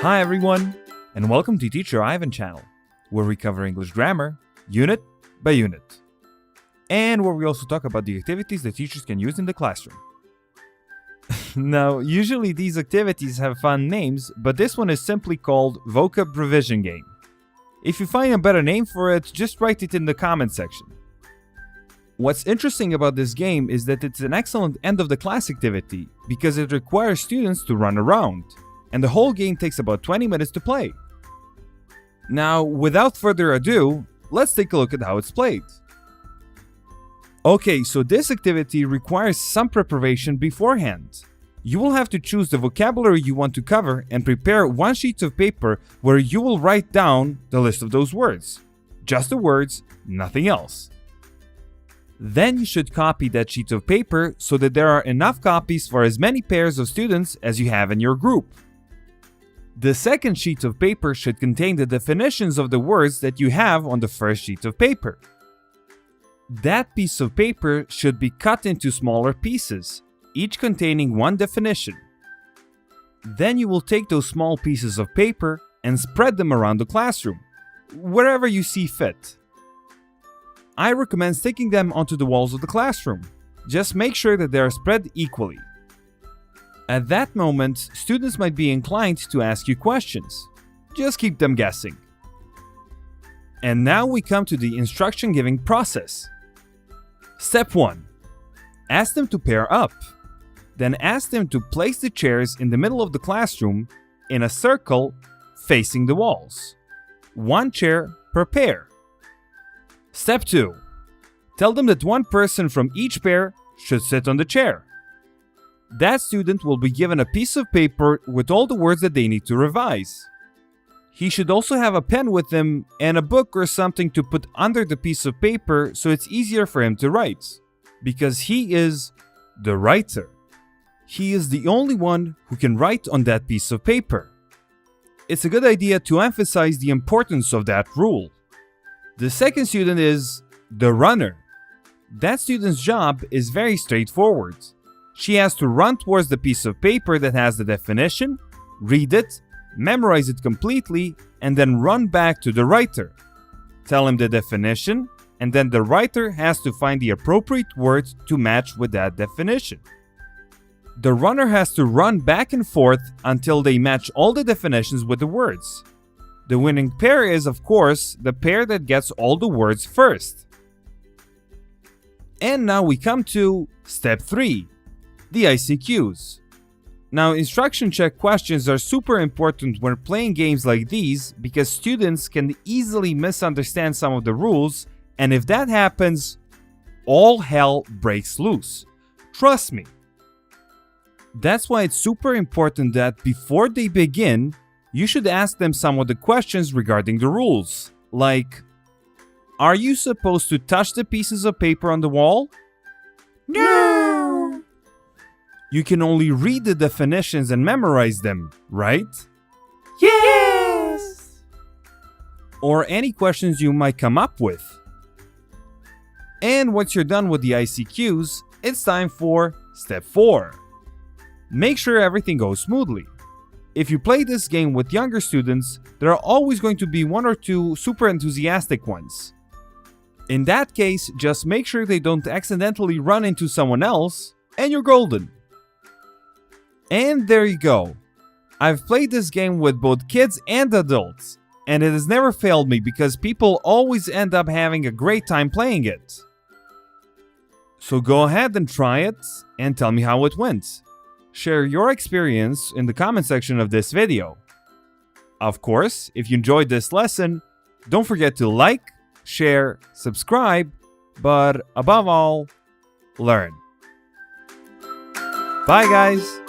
Hi everyone, and welcome to Teacher Ivan channel, where we cover English grammar, unit by unit, and where we also talk about the activities that teachers can use in the classroom. Now, usually these activities have fun names, but this one is simply called Vocab Revision Game. If you find a better name for it, just write it in the comment section. What's interesting about this game is that it's an excellent end of the class activity because it requires students to run around, and the whole game takes about 20 minutes to play. Now, without further ado, let's take a look at how it's played. Okay, so this activity requires some preparation beforehand. You will have to choose the vocabulary you want to cover and prepare one sheet of paper where you will write down the list of those words. Just the words, nothing else. Then you should copy that sheet of paper so that there are enough copies for as many pairs of students as you have in your group. The second sheet of paper should contain the definitions of the words that you have on the first sheet of paper. That piece of paper should be cut into smaller pieces, each containing one definition. Then you will take those small pieces of paper and spread them around the classroom, wherever you see fit. I recommend sticking them onto the walls of the classroom. Just make sure that they are spread equally. At that moment, students might be inclined to ask you questions. Just keep them guessing. And now we come to the instruction giving process. Step 1. Ask them to pair up. Then ask them to place the chairs in the middle of the classroom in a circle facing the walls. One chair per pair. Step 2. Tell them that one person from each pair should sit on the chair. That student will be given a piece of paper with all the words that they need to revise. He should also have a pen with him and a book or something to put under the piece of paper so it's easier for him to write, because he is the writer. He is the only one who can write on that piece of paper. It's a good idea to emphasize the importance of that rule. The second student is the runner. That student's job is very straightforward. She has to run towards the piece of paper that has the definition, read it, memorize it completely, and then run back to the writer. Tell him the definition, and then the writer has to find the appropriate word to match with that definition. The runner has to run back and forth until they match all the definitions with the words. The winning pair is, of course, the pair that gets all the words first. And now we come to Step 3. The ICQs. Now, instruction check questions are super important when playing games like these because students can easily misunderstand some of the rules, and if that happens, all hell breaks loose. Trust me. That's why it's super important that before they begin, you should ask them some of the questions regarding the rules, like, are you supposed to touch the pieces of paper on the wall? No! You can only read the definitions and memorize them, right? Yes! Or any questions you might come up with. And once you're done with the ICQs, it's time for Step 4. Make sure everything goes smoothly. If you play this game with younger students, there are always going to be one or two super enthusiastic ones. In that case, just make sure they don't accidentally run into someone else, and you're golden. And there you go. I've played this game with both kids and adults, and it has never failed me because people always end up having a great time playing it. So go ahead and try it and tell me how it went. Share your experience in the comment section of this video. Of course, if you enjoyed this lesson, don't forget to like, share, subscribe, but above all, learn. Bye guys!